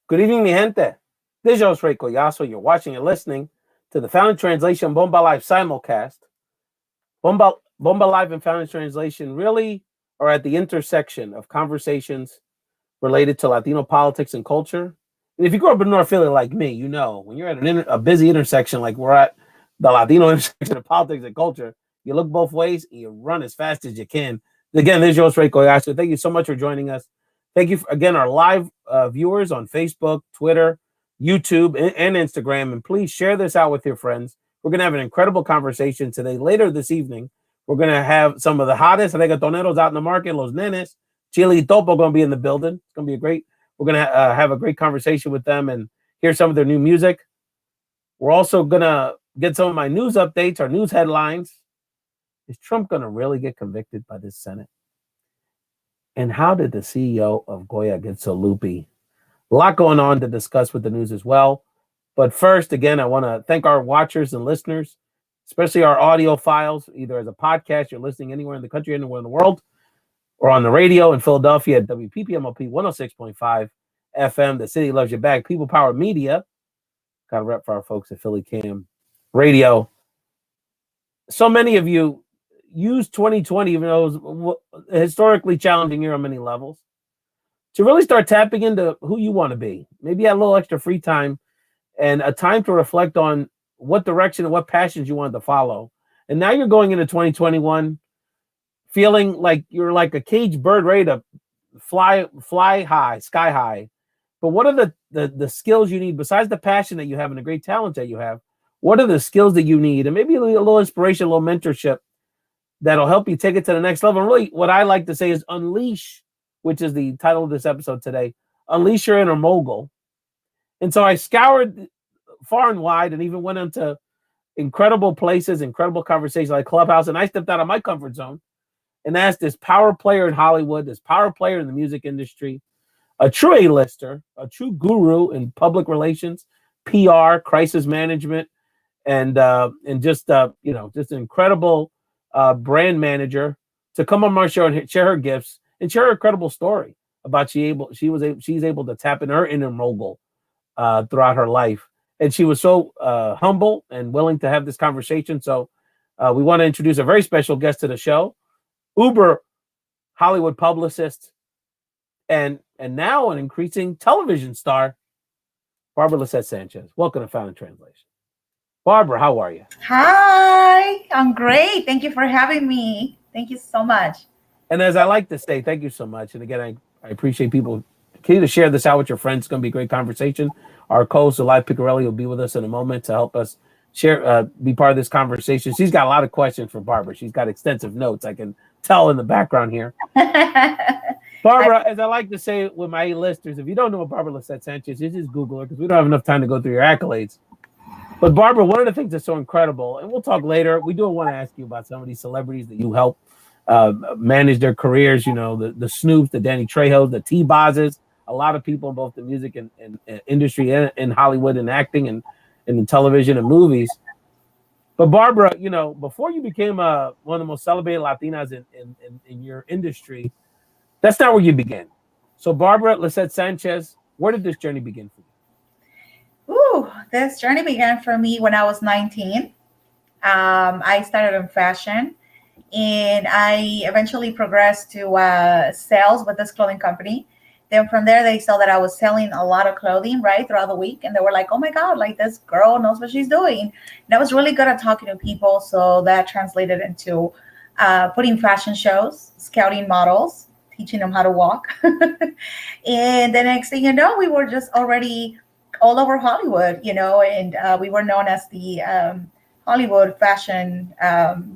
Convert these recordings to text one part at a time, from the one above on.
Good evening, mi gente. This is your host, Collazo. You're watching and listening to the Found in Translation Bomba Live simulcast. Bomba Live and Found in Translation really are at the intersection of conversations related to Latino politics and culture. And if you grew up in North Philly like me, you know, when you're at a busy intersection like we're at, the Latino intersection of politics and culture, you look both ways and you run as fast as you can. Again, this is your host, Collazo. Thank you so much for joining us. Thank you, again, our live viewers on Facebook, Twitter, YouTube, and Instagram. And please share this out with your friends. We're going to have an incredible conversation today. Later this evening, we're going to have some of the hottest reggaetoneros out in the market, Los Nenes. Chily y Topo going to be in the building. It's going to be we're going to have a great conversation with them and hear some of their new music. We're also going to get some of my news updates, our news headlines. Is Trump going to really get convicted by this Senate? And how did the CEO of Goya get so loopy? A lot going on to discuss with the news as well. But first, again, I want to thank our watchers and listeners, especially our audio files, either as a podcast, you're listening anywhere in the country, anywhere in the world, or on the radio in Philadelphia at WPPMLP 106.5 FM. The city loves you back. People Power Media. Got a rep for our folks at Philly Cam Radio. So many of you use 2020, even though it was a historically challenging year on many levels, to really start tapping into who you want to be. Maybe a little extra free time and a time to reflect on what direction and what passions you wanted to follow. And now you're going into 2021 feeling like you're like a caged bird ready to fly high, sky high. But what are the skills you need besides the passion that you have and the great talent that you have? What are the skills that you need? And maybe a little inspiration, a little mentorship that'll help you take it to the next level. And really, what I like to say is unleash, which is the title of this episode today, unleash your inner mogul. And so I scoured far and wide and even went into incredible places, incredible conversations like Clubhouse. And I stepped out of my comfort zone and asked this power player in Hollywood, this power player in the music industry, a true A-lister, a true guru in public relations, PR, crisis management, and just an incredible brand manager to come on my show and share her gifts and share her incredible story about she's able to tap into her inner mogul throughout her life. And she was so humble and willing to have this conversation. So we want to introduce a very special guest to the show, Uber Hollywood publicist and now an increasing television star, Barbara Lizzet Sanchez. Welcome to Found in Translation. Barbara, how are you? Hi, I'm great. Thank you for having me. Thank you so much. And as I like to say, thank you so much. And again, I appreciate people. Continue to share this out with your friends. It's going to be a great conversation. Our co-host, Sulaih Picorelli, will be with us in a moment to help us share, be part of this conversation. She's got a lot of questions for Barbara. She's got extensive notes. I can tell in the background here. Barbara, as I like to say with my A-listers, if you don't know what Barbara Lizzet Sanchez is, just Google her because we don't have enough time to go through your accolades. But Barbara, one of the things that's so incredible, and we'll talk later, we do want to ask you about some of these celebrities that you help manage their careers, you know, the Snoops, the Danny Trejos, the T-Bozes, a lot of people in both the music and industry and in Hollywood and acting and in television and movies. But Barbara, you know, before you became one of the most celebrated Latinas in your industry, that's not where you began. So Barbara Lizzet Sanchez, where did this journey begin for you? This journey began for me when I was 19. I started in fashion, and I eventually progressed to sales with this clothing company. Then from there, they saw that I was selling a lot of clothing, right, throughout the week. And they were like, oh, my God, like this girl knows what she's doing. And I was really good at talking to people. So that translated into putting fashion shows, scouting models, teaching them how to walk. And the next thing you know, we were just already all over Hollywood, you know, and we were known as the Hollywood fashion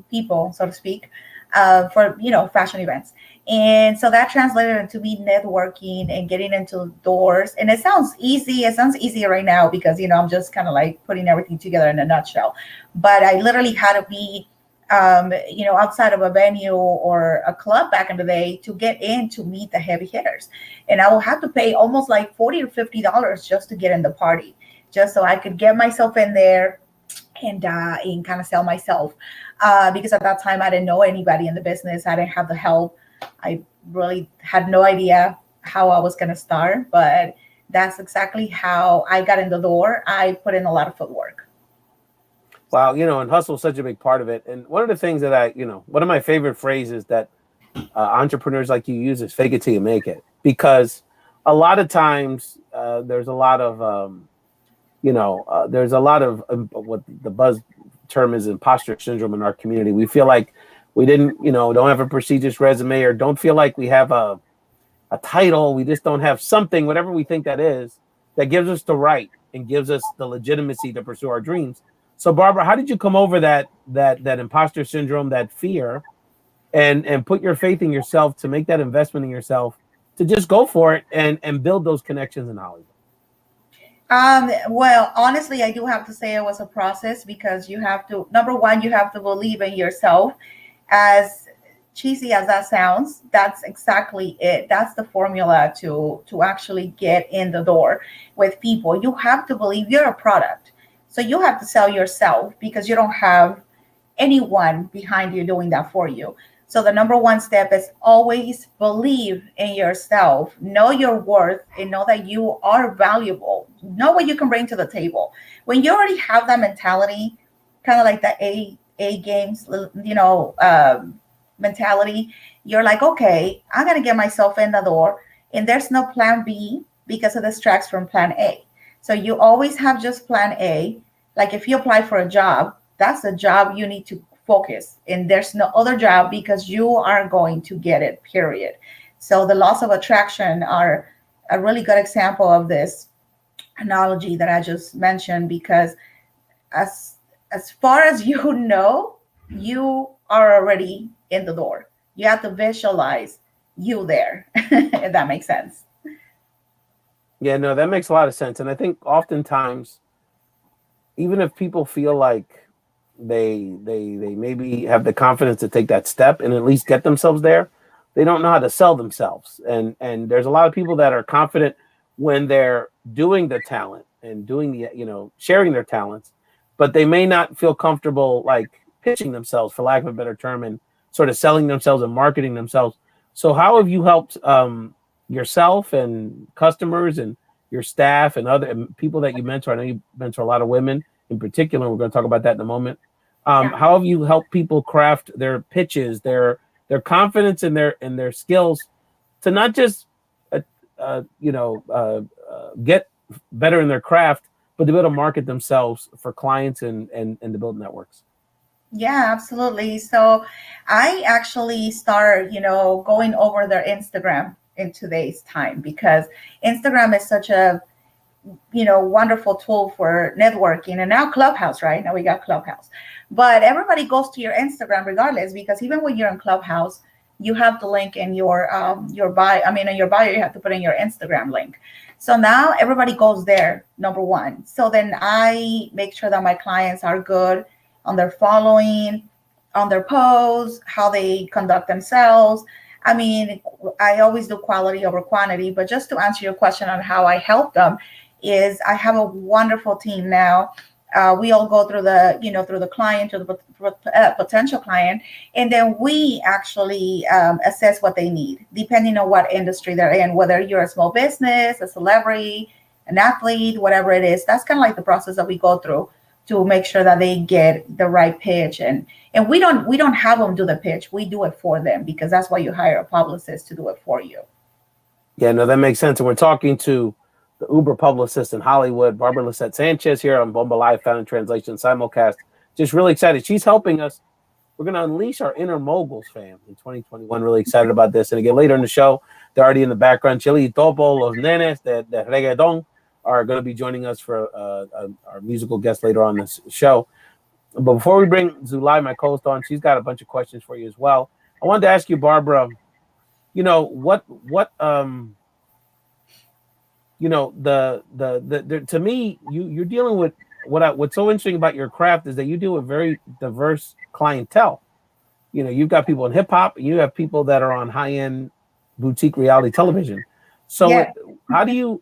people, so to speak, for, you know, fashion events. And so that translated into me networking and getting into doors. And it sounds easy. It sounds easier right now because, you know, I'm just kind of like putting everything together in a nutshell. But I literally had to be, you know, outside of a venue or a club back in the day to get in to meet the heavy hitters. And I will have to pay almost like $40 to $50 just to get in the party, just so I could get myself in there and kind of sell myself. Because at that time, I didn't know anybody in the business. I didn't have the help. I really had no idea how I was going to start, but that's exactly how I got in the door. I put in a lot of footwork. Wow, and hustle is such a big part of it. And one of the things that one of my favorite phrases that entrepreneurs like you use is fake it till you make it. Because a lot of times there's a lot of, what the buzz term is imposter syndrome in our community. We feel like we don't have a prestigious resume, or don't feel like we have a title. We just don't have something, whatever we think that is, that gives us the right and gives us the legitimacy to pursue our dreams. So Barbara, how did you come over that imposter syndrome, that fear, and put your faith in yourself to make that investment in yourself, to just go for it and build those connections in Hollywood? Well, honestly, I do have to say it was a process, because you have to, number one, you have to believe in yourself. As cheesy as that sounds, that's exactly it. That's the formula to actually get in the door with people. You have to believe you're a product. So you have to sell yourself, because you don't have anyone behind you doing that for you. So the number one step is always believe in yourself, know your worth, and know that you are valuable. Know what you can bring to the table. When you already have that mentality, kind of like the A games, mentality, you're like, okay, I'm going to get myself in the door, and there's no plan B, because it distracts from plan A. So you always have just plan A. Like if you apply for a job, that's the job you need to focus, and there's no other job, because you are going to get it, period. So the laws of attraction are a really good example of this analogy that I just mentioned, because as far as you are already in the door. You have to visualize you there, if that makes sense. Yeah, no, that makes a lot of sense. And I think oftentimes, even if people feel like they maybe have the confidence to take that step and at least get themselves there, they don't know how to sell themselves. And there's a lot of people that are confident when they're doing the talent and doing the, sharing their talents, but they may not feel comfortable like pitching themselves, for lack of a better term, and sort of selling themselves and marketing themselves. So how have you helped yourself and customers and your staff and other people that you mentor? I know you mentor a lot of women in particular. We're going to talk about that in a moment. How have you helped people craft their pitches, their confidence in their skills, to not just get better in their craft, but to be able to market themselves for clients and to build networks? Yeah, absolutely. So I actually start, going over their Instagram in today's time, because Instagram is such a, wonderful tool for networking. And now Clubhouse, right? Now we got Clubhouse. But everybody goes to your Instagram regardless, because even when you're in Clubhouse, you have the link in your bio. I mean, in your bio, you have to put in your Instagram link. So now everybody goes there, number one. So then I make sure that my clients are good on their following, on their posts, how they conduct themselves. I mean, I always do quality over quantity, but just to answer your question on how I help them is I have a wonderful team now. We all go through through the client, to the potential client, and then we actually assess what they need, depending on what industry they're in, whether you're a small business, a celebrity, an athlete, whatever it is. That's kind of like the process that we go through to make sure that they get the right pitch. And we don't have them do the pitch. We do it for them, because that's why you hire a publicist to do it for you. Yeah, no, that makes sense. And we're talking to the Uber Publicist in Hollywood, Barbara Lizzet Sanchez, here on Bomba Live Found in Translation Simulcast. Just really excited. She's helping us. We're going to unleash our inner moguls, fam, in 2021. Really excited about this. And again, later in the show, they're already in the background. Chily y Topo, Los Nenes, de reggaetón, are going to be joining us for our musical guest later on this show. But before we bring Sulaih, my co-host, on, she's got a bunch of questions for you as well. I wanted to ask you, Barbara, to me, you're dealing with what's so interesting about your craft is that you deal with very diverse clientele. You've got people in hip hop, and you have people that are on high-end boutique reality television. So Yeah. how do you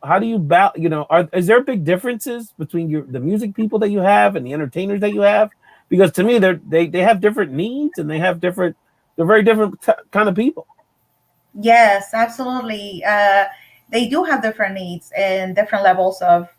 is there big differences between the music people that you have and the entertainers that you have? Because to me, they have different needs, and they're very different kind of people. Yes, absolutely. they do have different needs and different levels of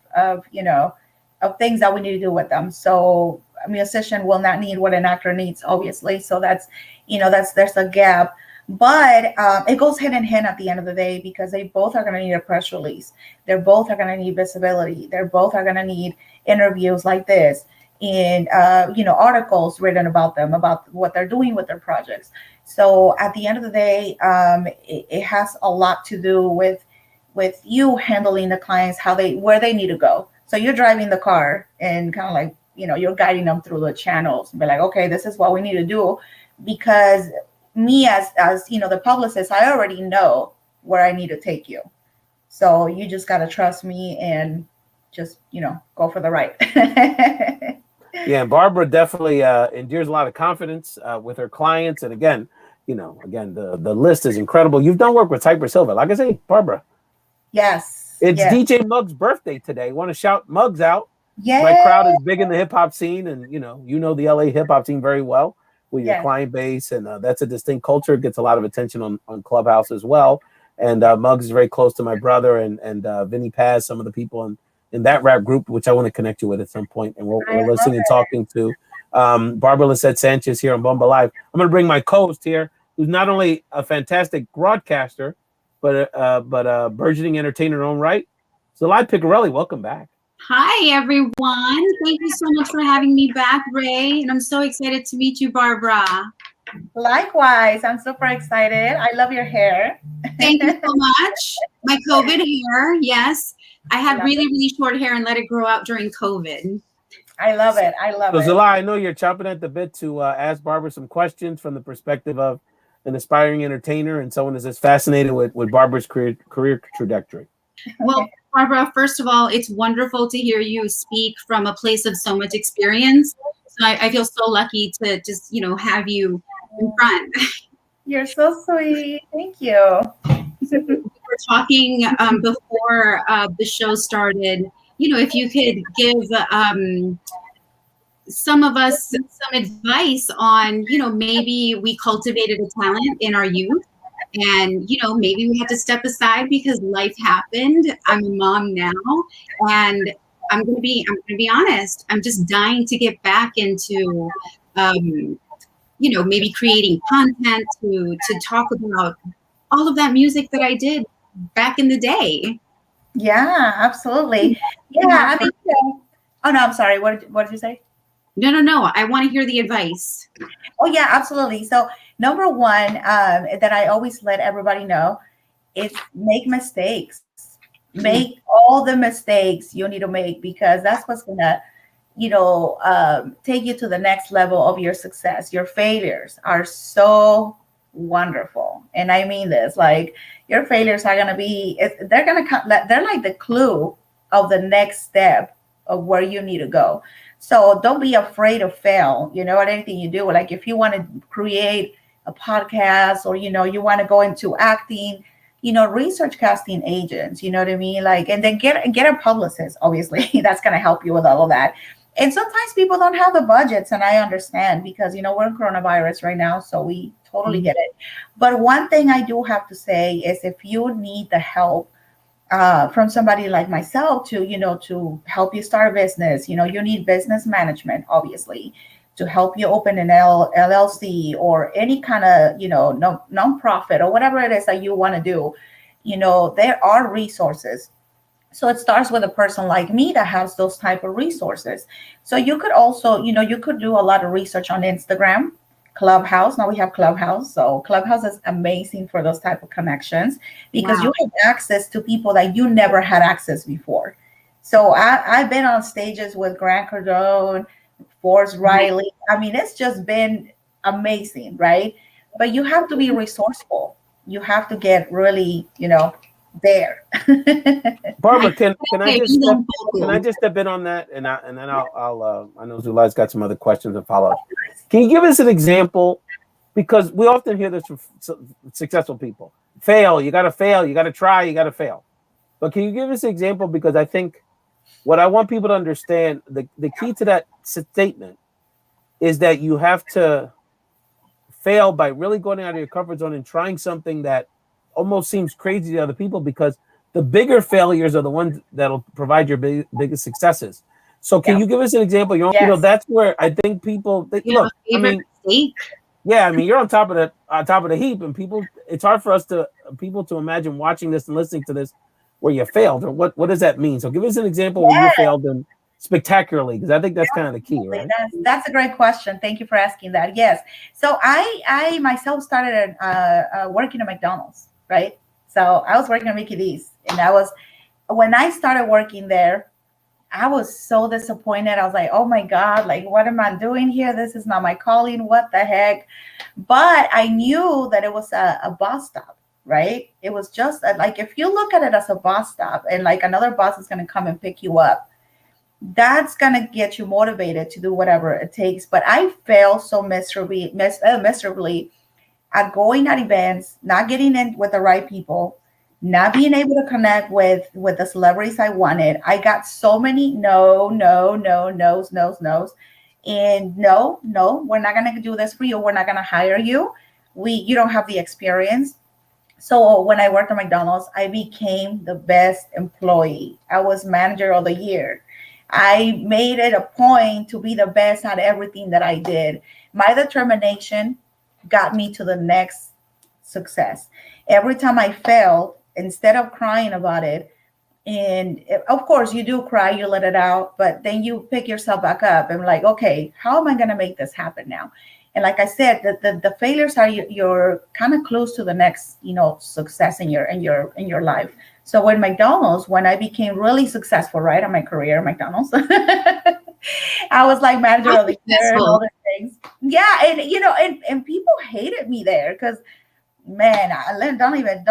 of things that we need to do with them. So a musician will not need what an actor needs, obviously. So that's, there's a gap. But it goes hand in hand at the end of the day, because they both are going to need a press release. They're both are going to need visibility. They're both are going to need interviews like this, and articles written about them, about what they're doing with their projects. So at the end of the day, it has a lot to do with you handling the clients, where they need to go. So you're driving the car and kind of like, you're guiding them through the channels and be like, okay, this is what we need to do, because me as the publicist, I already know where I need to take you. So you just got to trust me and just, go for the ride. Yeah, Barbara definitely endures a lot of confidence with her clients. And again, the list is incredible. You've done work with Cypress Silver. Like I say, Barbara. Yes. It's yes. DJ Muggs' birthday today. Want to shout Muggs out. Yeah. My crowd is big in the hip hop scene, and the LA hip hop scene very well with your client base, and that's a distinct culture. It gets a lot of attention on Clubhouse as well. And Muggs is very close to my brother and Vinny Paz, some of the people in that rap group, which I want to connect you with at some point. And we're listening and talking to Barbara Lizzet Sanchez here on Bomba Live. I'm going to bring my co-host here, who's not only a fantastic broadcaster, but a burgeoning entertainer in her own right. Sulaih Picorelli, welcome back. Hi, everyone. Thank you so much for having me back, Ray. And I'm so excited to meet you, Barbara. Likewise. I'm super excited. I love your hair. Thank you so much. My COVID hair, yes. I had really, really short hair and let it grow out during COVID. I love it. I love it. So, Sulaih, I know you're chomping at the bit to ask Barbara some questions from the perspective of an aspiring entertainer and someone that's fascinated with Barbara's career trajectory. Well, Barbara, first of all, it's wonderful to hear you speak from a place of so much experience. So I feel so lucky to just, have you in front. You're so sweet. Thank you. We were talking before the show started, if you could give some of us some advice on, maybe we cultivated a talent in our youth. And, maybe we had to step aside because life happened. I'm a mom now, and I'm going to be honest. I'm just dying to get back into, maybe creating content to talk about all of that music that I did back in the day. Yeah, absolutely. Yeah. Oh no, I'm sorry. What did you say? No. I want to hear the advice. Oh yeah, absolutely. So number one, that I always let everybody know is make mistakes. Make all the mistakes you need to make, because that's what's gonna, take you to the next level of your success. Your failures are so wonderful, and I mean this. Like, your failures are gonna be, they're like the clue of the next step of where you need to go. So don't be afraid to fail, at anything you do. Like, if you want to create a podcast, or, you want to go into acting, research casting agents, you know what I mean? Like, and then get a publicist, obviously. That's going to help you with all of that. And sometimes people don't have the budgets, and I understand, because, we're in coronavirus right now, so we totally get it. But one thing I do have to say is, if you need the help from somebody like myself to help you start a business, you need business management, obviously, to help you open an LLC or any kind of, nonprofit or whatever it is that you want to do. There are resources. So it starts with a person like me that has those type of resources. So you could also, you could do a lot of research on Instagram, Clubhouse. Now we have Clubhouse. So Clubhouse is amazing for those type of connections, because you have access to people that you never had access before. So I've been on stages with Grant Cardone, Forrest Riley. I mean, it's just been amazing, right? But you have to be resourceful. You have to get really, there. Barbara, can I just step in on that, and then I'll I know Sulaih's got some other questions and follow up. Can you give us an example? Because we often hear this from successful people: fail, you got to fail, you got to try, you got to fail. But can you give us an example? Because I think what I want people to understand, the key to that statement is that you have to fail by really going out of your comfort zone and trying something that almost seems crazy to other people, because the bigger failures are the ones that'll provide your biggest successes. So can you give us an example? You know, that's where I think people look. I mean, mistake? Yeah, I mean, you're on top of the heap, and people. It's hard for people to imagine watching this and listening to this where you failed, or what does that mean? So give us an example where you failed and spectacularly, because I think that's kind of the key, right? That's a great question. Thank you for asking that. Yes. So I myself started working at McDonald's, right? So I was working at Mickey D's, and when I started working there, I was so disappointed. I was like, oh my God, like, what am I doing here? This is not my calling. What the heck? But I knew that it was a bus stop, right? It was just like, if you look at it as a bus stop and like another bus is going to come and pick you up, that's going to get you motivated to do whatever it takes. But I failed so miserably at going at events, not getting in with the right people, not being able to connect with the celebrities I wanted. I got so many no's. And no, we're not going to do this for you. We're not going to hire you. You don't have the experience. So when I worked at McDonald's, I became the best employee. I was manager of the year. I made it a point to be the best at everything that I did. My determination got me to the next success. Every time I failed, instead of crying about it, and of course you do cry, you let it out, but then you pick yourself back up and like, okay, how am I going to make this happen now? And like I said, the failures are your kind of close to the next, success in your life. So when McDonald's, when I became really successful, right, in my career at McDonald's, I was like manager of the year and all these things. Yeah, and people hated me there because, man, don't even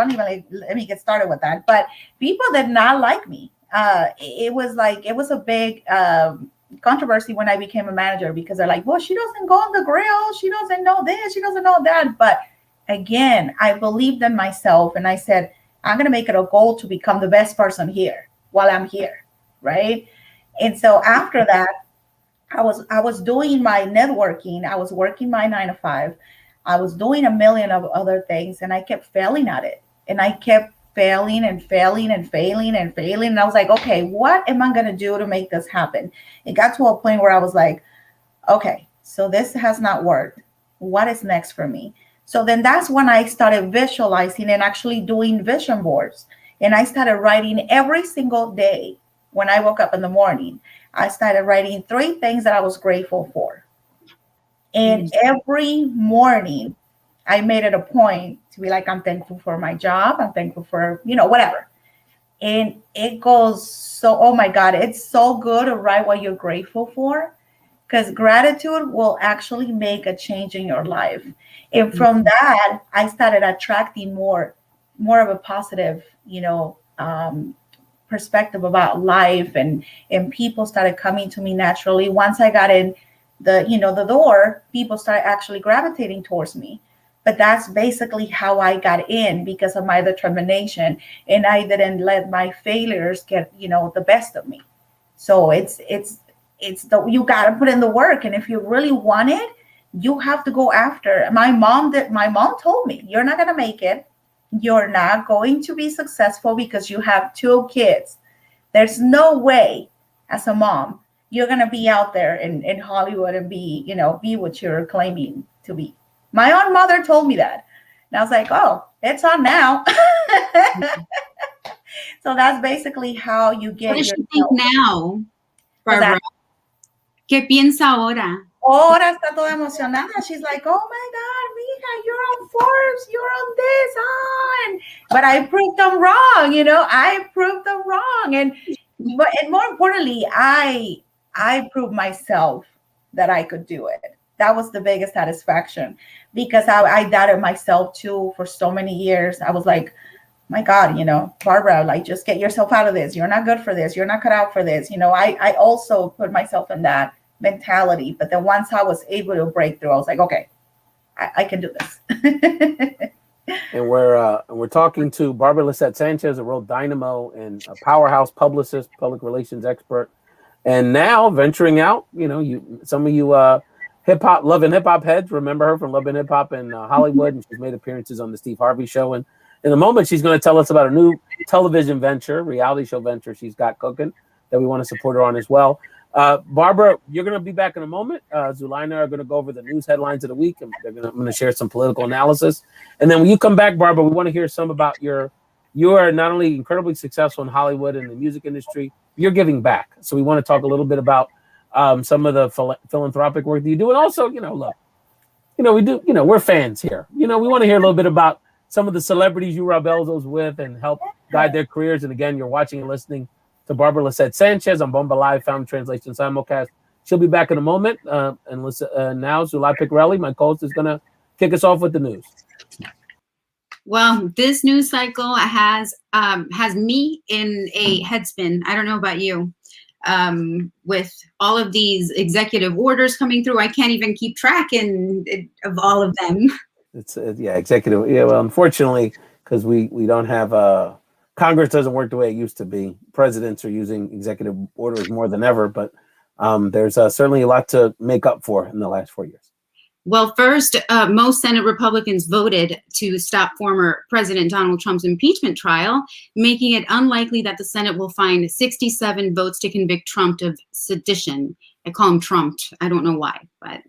let me get started with that. But people did not like me. It was a big controversy when I became a manager because they're like, well, she doesn't go on the grill. She doesn't know this. She doesn't know that. But again, I believed in myself and I said, I'm going to make it a goal to become the best person here while I'm here. Right. And so after that, I was doing my networking. I was working my 9 to 5. I was doing a million of other things and I kept failing at it. And I kept failing and failing and failing and failing. And I was like, okay, what am I going to do to make this happen? It got to a point where I was like, okay, so this has not worked. What is next for me? So then that's when I started visualizing and actually doing vision boards. And I started writing every single day when I woke up in the morning. I started writing 3 things that I was grateful for. And every morning I made it a point to be like, I'm thankful for my job. I'm thankful for, whatever. And it goes so, oh my God, it's so good to write what you're grateful for, because gratitude will actually make a change in your life. And from that, I started attracting more of a positive, perspective about life, and people started coming to me naturally. Once I got in the door, people started actually gravitating towards me. But that's basically how I got in, because of my determination, and I didn't let my failures get, the best of me. So you got to put in the work. And if you really want it, you have to go after. My mom told me, you're not going to make it. You're not going to be successful because you have 2 kids. There's no way as a mom you're going to be out there in Hollywood and be what you're claiming to be. My own mother told me that. And I was like, oh, it's on now. So that's basically how you get. What does she think now, Barbara? ¿Qué piensa ahora? Ahora está toda emocionada. She's like, oh my God, mija, you're on Forbes, you're on this, on. But I proved them wrong, I proved them wrong. And more importantly, I proved myself that I could do it. That was the biggest satisfaction, because I doubted myself too for so many years. I was like, my God, Barbara, like, just get yourself out of this. You're not good for this. You're not cut out for this. I also put myself in that mentality. But then once I was able to break through, I was like, okay, I can do this. And we're talking to Barbara Lizzet Sanchez, a real dynamo and a powerhouse publicist, public relations expert, and now venturing out. Some of you Love and Hip Hop heads remember her from Love and Hip Hop in Hollywood, and she's made appearances on the Steve Harvey Show. And in a moment, she's going to tell us about a new television venture, reality show venture she's got cooking that we want to support her on as well. Barbara, you're going to be back in a moment. Sulaih and I are going to go over the news headlines of the week, and I'm going to share some political analysis. And then when you come back, Barbara, we want to hear some about you are not only incredibly successful in Hollywood and the music industry, you're giving back. So we want to talk a little bit about some of the philanthropic work that you do. And also, look, we do, we're fans here. We want to hear a little bit about some of the celebrities you rub elbows with and help guide their careers. And again, you're watching and listening to Barbara Lizzet Sanchez on Bomba Live, Found Translation Simulcast. She'll be back in a moment. And listen, now Sulaih Picorelli, my co-host, is going to kick us off with the news. Well, this news cycle has me in a headspin. I don't know about you. With all of these executive orders coming through, I can't even keep track of all of them. It's executive. Yeah, well, unfortunately, because we don't have Congress doesn't work the way it used to be. Presidents are using executive orders more than ever, but there's certainly a lot to make up for in the last 4 years. Well, first, most Senate Republicans voted to stop former President Donald Trump's impeachment trial, making it unlikely that the Senate will find 67 votes to convict Trump of sedition. I call him Trumped. I don't know why, but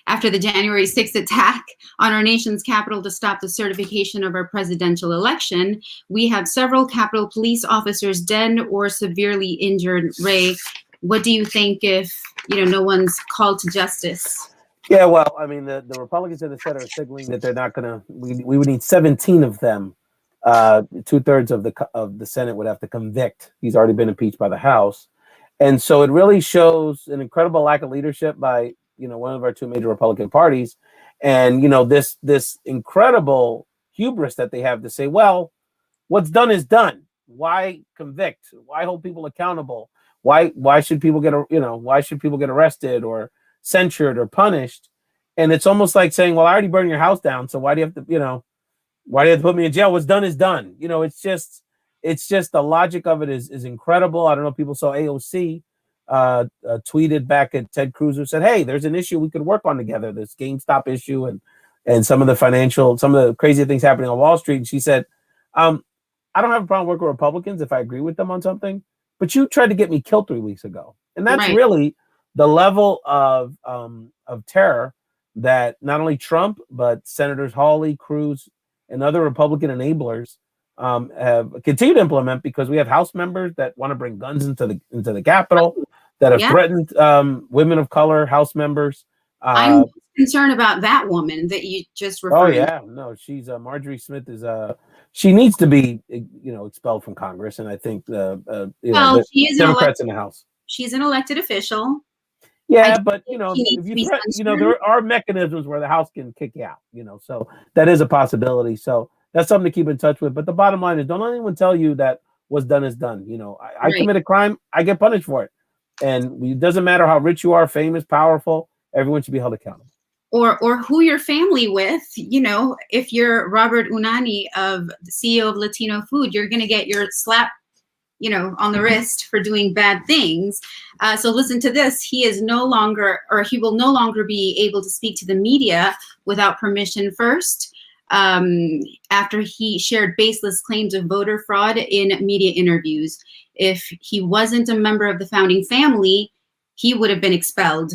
after the January 6th attack on our nation's capital to stop the certification of our presidential election, we have several Capitol police officers dead or severely injured. Ray, what do you think if, no one's called to justice? Yeah, well, I mean, the Republicans in the Senate are signaling that they're not going to. We would need 17 of them. 2/3 of the Senate would have to convict. He's already been impeached by the House, and so it really shows an incredible lack of leadership by one of our two major Republican parties, and this incredible hubris that they have to say, well, what's done is done. Why convict? Why hold people accountable? Why should people get why should people get arrested or censured or punished? And it's almost like saying, well, I already burned your house down, so why do you have to why do you have to put me in jail? What's done is done. It's just the logic of it is incredible. I don't know if people saw AOC tweeted back at Ted Cruz, who said, hey, there's an issue we could work on together, this GameStop issue and some of the crazy things happening on Wall Street. And she said, I don't have a problem working with Republicans if I agree with them on something, but you tried to get me killed 3 weeks ago. And that's right. Really the level of terror that not only Trump, but Senators Hawley, Cruz, and other Republican enablers have continued to implement, because we have House members that want to bring guns into the Capitol, that have threatened women of color, House members. I'm concerned about that woman that you just referred. Oh yeah, no, she's Marjorie Smith is she needs to be expelled from Congress, and I think she is Democrats in the House. She's an elected official. Yeah, but if you there are mechanisms where the House can kick you out. So that is a possibility. So that's something to keep in touch with. But the bottom line is, don't let anyone tell you that what's done is done. I commit a crime, I get punished for it, and it doesn't matter how rich you are, famous, powerful. Everyone should be held accountable. Or who you're family with. If you're Robert Unani, the CEO of Latino Food, you're going to get your slap on the wrist for doing bad things. So listen to this. He will no longer be able to speak to the media without permission first, after he shared baseless claims of voter fraud in media interviews. If he wasn't a member of the founding family, he would have been expelled.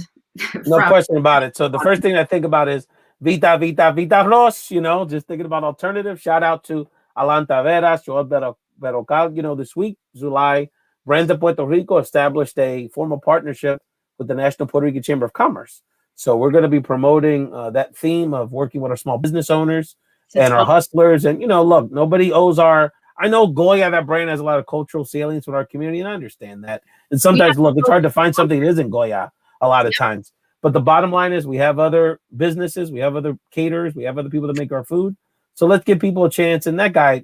No question about it. So the first thing I think about is Vita, Vita, Vita Ross, just thinking about alternative. Shout out to Alan Taveras, Joel Berocal. This week, Sulaih, Brands of Puerto Rico established a formal partnership with the National Puerto Rican Chamber of Commerce. So we're going to be promoting that theme of working with our small business owners and our hustlers. And, look, nobody owes I know Goya, that brand, has a lot of cultural salience with our community, and I understand that. And sometimes, look, it's hard to find something that isn't Goya a lot of times. But the bottom line is we have other businesses, we have other caterers, we have other people that make our food. So let's give people a chance. And that guy,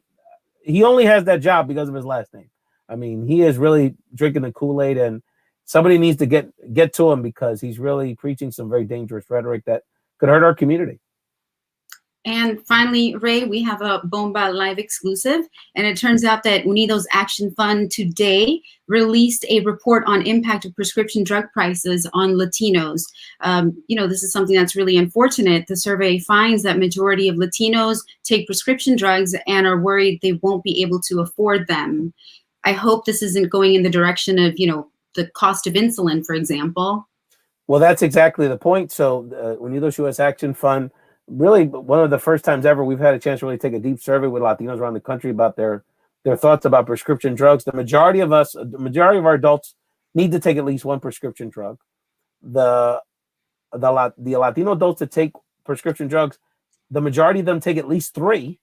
he only has that job because of his last name. I mean, he is really drinking the Kool-Aid, and somebody needs to get to him, because he's really preaching some very dangerous rhetoric that could hurt our community. And finally, Ray, we have a Bomba Live exclusive, and it turns out that Unidos Action Fund today released a report on impact of prescription drug prices on Latinos. This is something that's really unfortunate. The survey finds that majority of Latinos take prescription drugs and are worried they won't be able to afford them. I hope this isn't going in the direction of, the cost of insulin, for example. Well, that's exactly the point. So Unidos U.S. Action Fund, really one of the first times ever we've had a chance to really take a deep survey with Latinos around the country about their thoughts about prescription drugs. The majority of our adults need to take at least one prescription drug. The Latino adults that take prescription drugs, the majority of them take at least 3.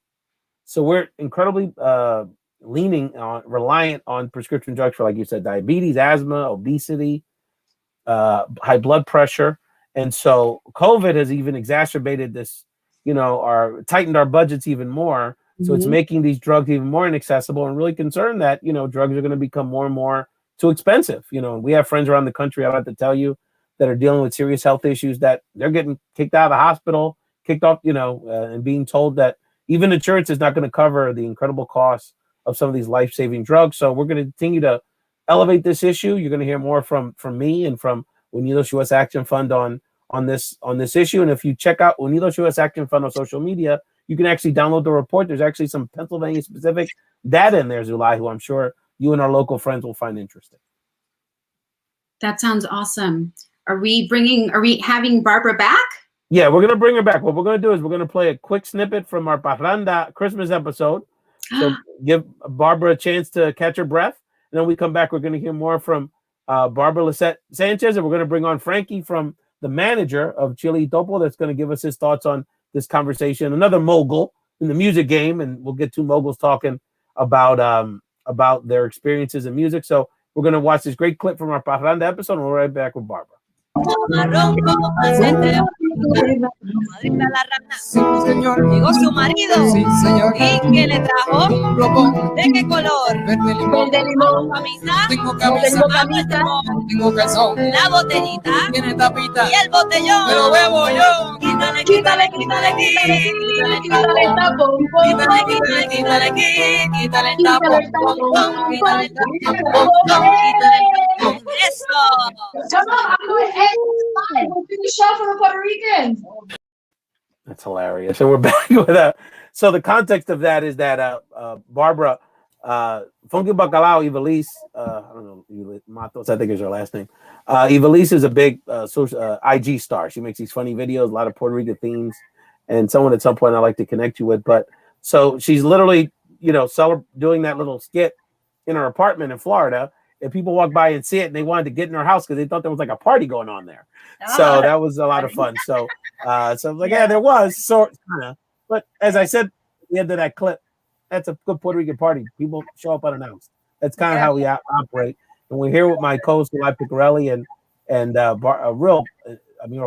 So we're incredibly reliant on prescription drugs for, like you said, diabetes, asthma, obesity, high blood pressure. And so COVID has even exacerbated this, tightened our budgets even more. So it's making these drugs even more inaccessible, and really concerned that, drugs are going to become more and more too expensive. We have friends around the country, I don't have to tell you, that are dealing with serious health issues, that they're getting kicked out of the hospital, kicked off, and being told that even insurance is not going to cover the incredible costs of some of these life-saving drugs. So we're going to continue to elevate this issue. You're going to hear more from me and from Unidos U.S. Action Fund on this issue. And if you check out Unidos U.S. Action Fund on social media, you can actually download the report. There's actually some Pennsylvania specific data in there, Sulaih, who I'm sure you and our local friends will find interesting. That sounds awesome. Are we having Barbara back? Yeah, we're going to bring her back. What we're going to do is we're going to play a quick snippet from our Parranda Christmas episode. So give Barbara a chance to catch her breath. And then we come back, we're going to hear more from Barbara Lizzet Sanchez, and we're going to bring on Frankie, from the manager of Chily y Topo, that's going to give us his thoughts on this conversation. Another mogul in the music game, and we'll get 2 moguls talking about their experiences in music. So we're going to watch this great clip from our Parranda episode, and we'll be right back with Barbara. Sí, señor. Llegó su marido. Sí, señor. ¿Y qué le trajo? Un globón. ¿De qué color? Verde limón. ¿De limón? ¿Camisa? Tengo camisa. Tengo calzón. La botellita. Tiene tapita. Y el botellón. Me lo bebo yo. Quítale, quítale, quítale, quítale, quítale, quítale el tapón. Quítale, quítale, quítale, quítale el tapón. Quítale el tapón. Quítale el tapón. Eso. That's hilarious. And we're back with that. So the context of that is that Barbara, Funky Bacalao Ivelisse, I don't know, Matos, I think is her last name. Ivelisse is a big IG star. She makes these funny videos, a lot of Puerto Rican themes, and someone at some point I'd like to connect you with. But so she's literally, doing that little skit in her apartment in Florida, and people walk by and see it, and they wanted to get in her house because they thought there was like a party going on there. So that was a lot of fun. So I was like, yeah, there was sort of. But as I said at the end of that clip, that's a good Puerto Rican party. People show up unannounced. That's kind of how we operate. And we're here with my co-host, Sulaih Picorelli, and a real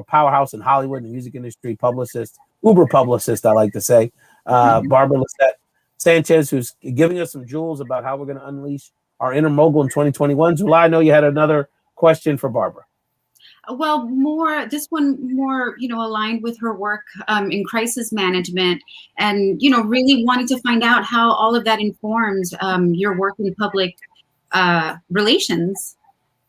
powerhouse in Hollywood, in the music industry, publicist, Uber publicist, I like to say, Barbara Lizzet Sanchez, who's giving us some jewels about how we're going to unleash our inner mogul in 2021. Sulaih, I know you had another question for Barbara. Well, this one more, aligned with her work in crisis management, and, really wanting to find out how all of that informs your work in public relations.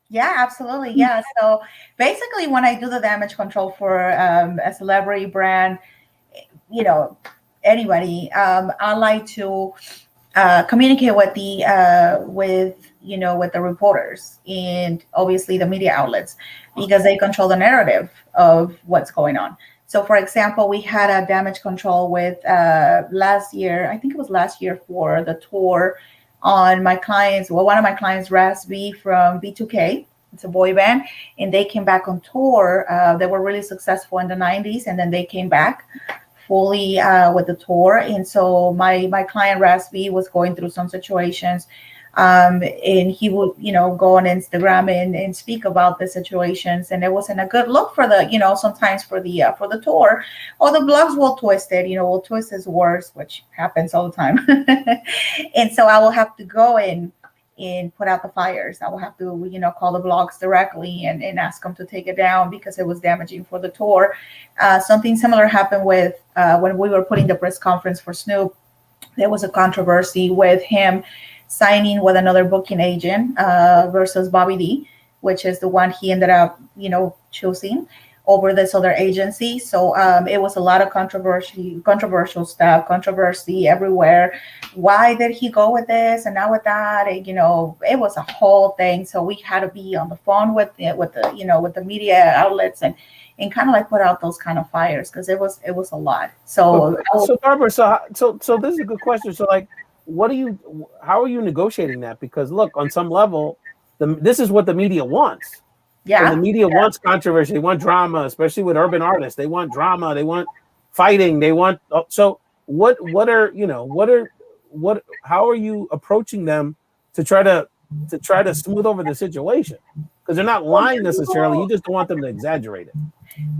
Yeah, absolutely. Yeah. So basically, when I do the damage control for a celebrity brand, anybody, I like to communicate with the reporters and obviously the media outlets, because they control the narrative of what's going on. So, for example, we had a damage control with last year, I think it was last year, for the tour on my clients. Well, one of my clients, Ras B from B2K, it's a boy band, and they came back on tour. They were really successful in the 90s, and then they came back fully with the tour. And so my client Ras B was going through some situations, and he would go on Instagram and speak about the situations, and it wasn't a good look for the sometimes for the tour, or the blogs will twist it, will twist his words, which happens all the time. And so I will have to go in and put out the fires. I will have to, call the blogs directly and ask them to take it down because it was damaging for the tour. Something similar happened with when we were putting the press conference for Snoop. There was a controversy with him signing with another booking agent versus Bobby D, which is the one he ended up, choosing over this other agency. So it was a lot of controversial stuff, controversy everywhere. Why did he go with this and not with that? And, it was a whole thing. So we had to be on the phone with the media outlets and kind of like put out those kind of fires because it was a lot. So Barbara, so this is a good question. So like, how are you negotiating that? Because look, on some level, this is what the media wants. Yeah, so the media wants controversy. They want drama, especially with urban artists. They want drama. They want fighting. They want. So how are you approaching them to try to smooth over the situation? Because they're not lying necessarily. You just don't want them to exaggerate it.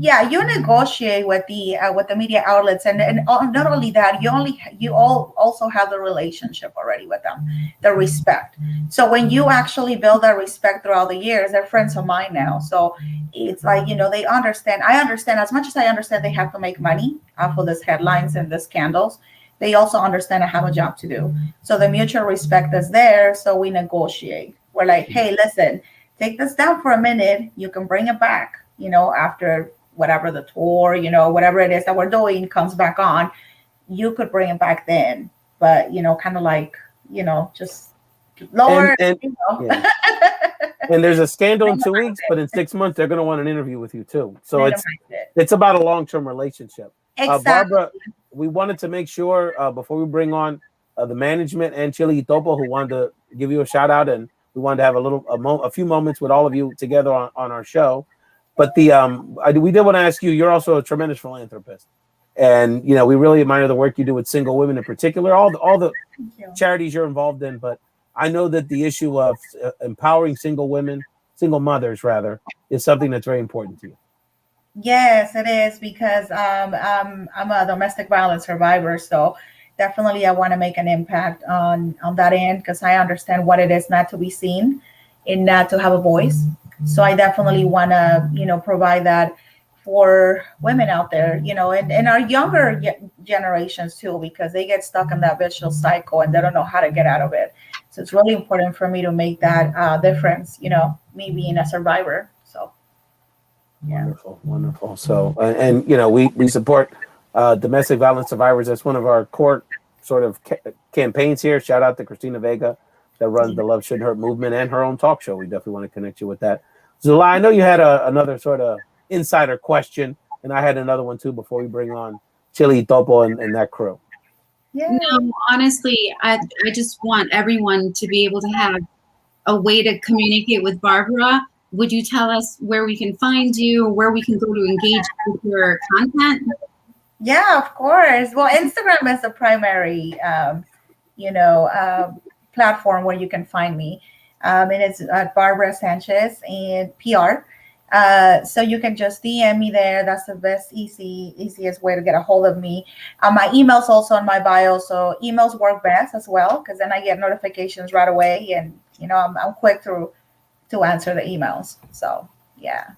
Yeah, you negotiate with the media outlets, and not only that, you also have the relationship already with them, the respect. So when you actually build that respect throughout the years, they're friends of mine now. So it's like they understand. I understand as much as I understand they have to make money off of these headlines and the scandals. They also understand I have a job to do. So the mutual respect is there. So we negotiate. We're like, hey, listen, take this down for a minute. You can bring it back. After whatever the tour, whatever it is that we're doing comes back on, you could bring it back then. But, kind of like, just lower. Yeah. And there's a scandal in 2 weeks, but in 6 months, they're going to want an interview with you too. So it's about a long-term relationship. Exactly. Barbara, we wanted to make sure before we bring on the management and Chily y Topo, who wanted to give you a shout out, and we wanted to have a few moments with all of you together on our show. But we did want to ask you, you're also a tremendous philanthropist. And, we really admire the work you do with single women in particular, all the charities you're involved in. But I know that the issue of empowering single mothers rather, is something that's very important to you. Yes, it is, because I'm a domestic violence survivor. So definitely I want to make an impact on that end, because I understand what it is not to be seen and not to have a voice. So I definitely want to, provide that for women out there, and our younger generations too, because they get stuck in that vicious cycle and they don't know how to get out of it. So it's really important for me to make that difference, me being a survivor. So, yeah. Wonderful. So, and we support domestic violence survivors. That's one of our core sort of campaigns here. Shout out to Christina Vega, that runs the Love Shouldn't Hurt movement and her own talk show. We definitely want to connect you with that. Sulaih, I know you had another sort of insider question, and I had another one too before we bring on Chily y Topo and that crew. Yeah. No, honestly, I just want everyone to be able to have a way to communicate with Barbara. Would you tell us where we can find you, where we can go to engage with your content? Yeah, of course. Well, Instagram is the primary, platform where you can find me. And it's Barbara Sanchez and PR. So you can just DM me there. That's the easiest way to get a hold of me. My email's also on my bio, so emails work best as well, because then I get notifications right away, and I'm quick to answer the emails. So yeah.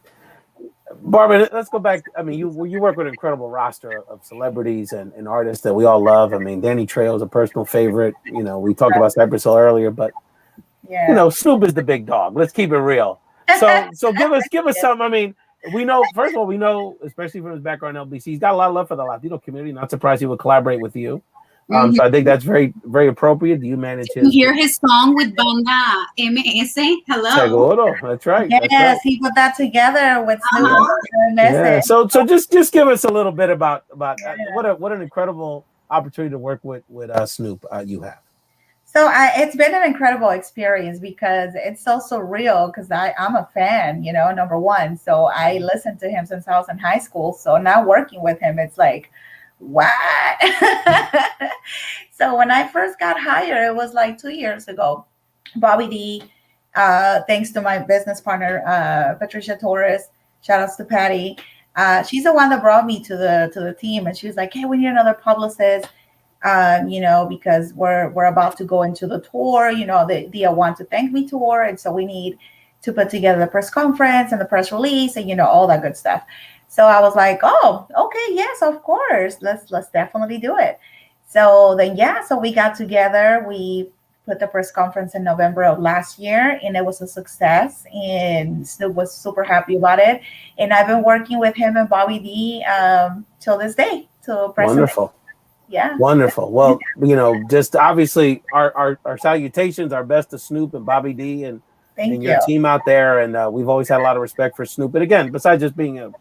Barbara, let's go back. I mean, you work with an incredible roster of celebrities and artists that we all love. I mean, Danny Trejo is a personal favorite. We talked about Cypress Hill earlier, but Snoop is the big dog. Let's keep it real. So give us some. I mean, we know, especially from his background in LBC, he's got a lot of love for the Latino community. Not surprised he would collaborate with you. So I think that's very, very appropriate. Do you manage his? You hear his song with Banda MS? Hello. Seguro. That's right. Yes, that's right. He put that together with Snoop. Yeah. So just give us a little bit about what an incredible opportunity to work with Snoop you have. So it's been an incredible experience, because it's so surreal, because I'm a fan, number one. So I listened to him since I was in high school. So now working with him, it's like, what? So when I first got hired, it was like 2 years ago. Bobby D, thanks to my business partner, Patricia Torres, shout outs to Patty. She's the one that brought me to the team, and she was like, hey, we need another publicist. because we're about to go into the tour, the Want to Thank Me tour. And so we need to put together the press conference and the press release and, all that good stuff. So I was like, oh, okay, yes, of course. Let's definitely do it. So then, so we got together. We put the press conference in November of last year, and it was a success. And Snoop was super happy about it. And I've been working with him and Bobby D till this day. Wonderful. Yeah. Wonderful. Well, just obviously our salutations, our best to Snoop and Bobby D and your team out there. And we've always had a lot of respect for Snoop. And again, besides just being a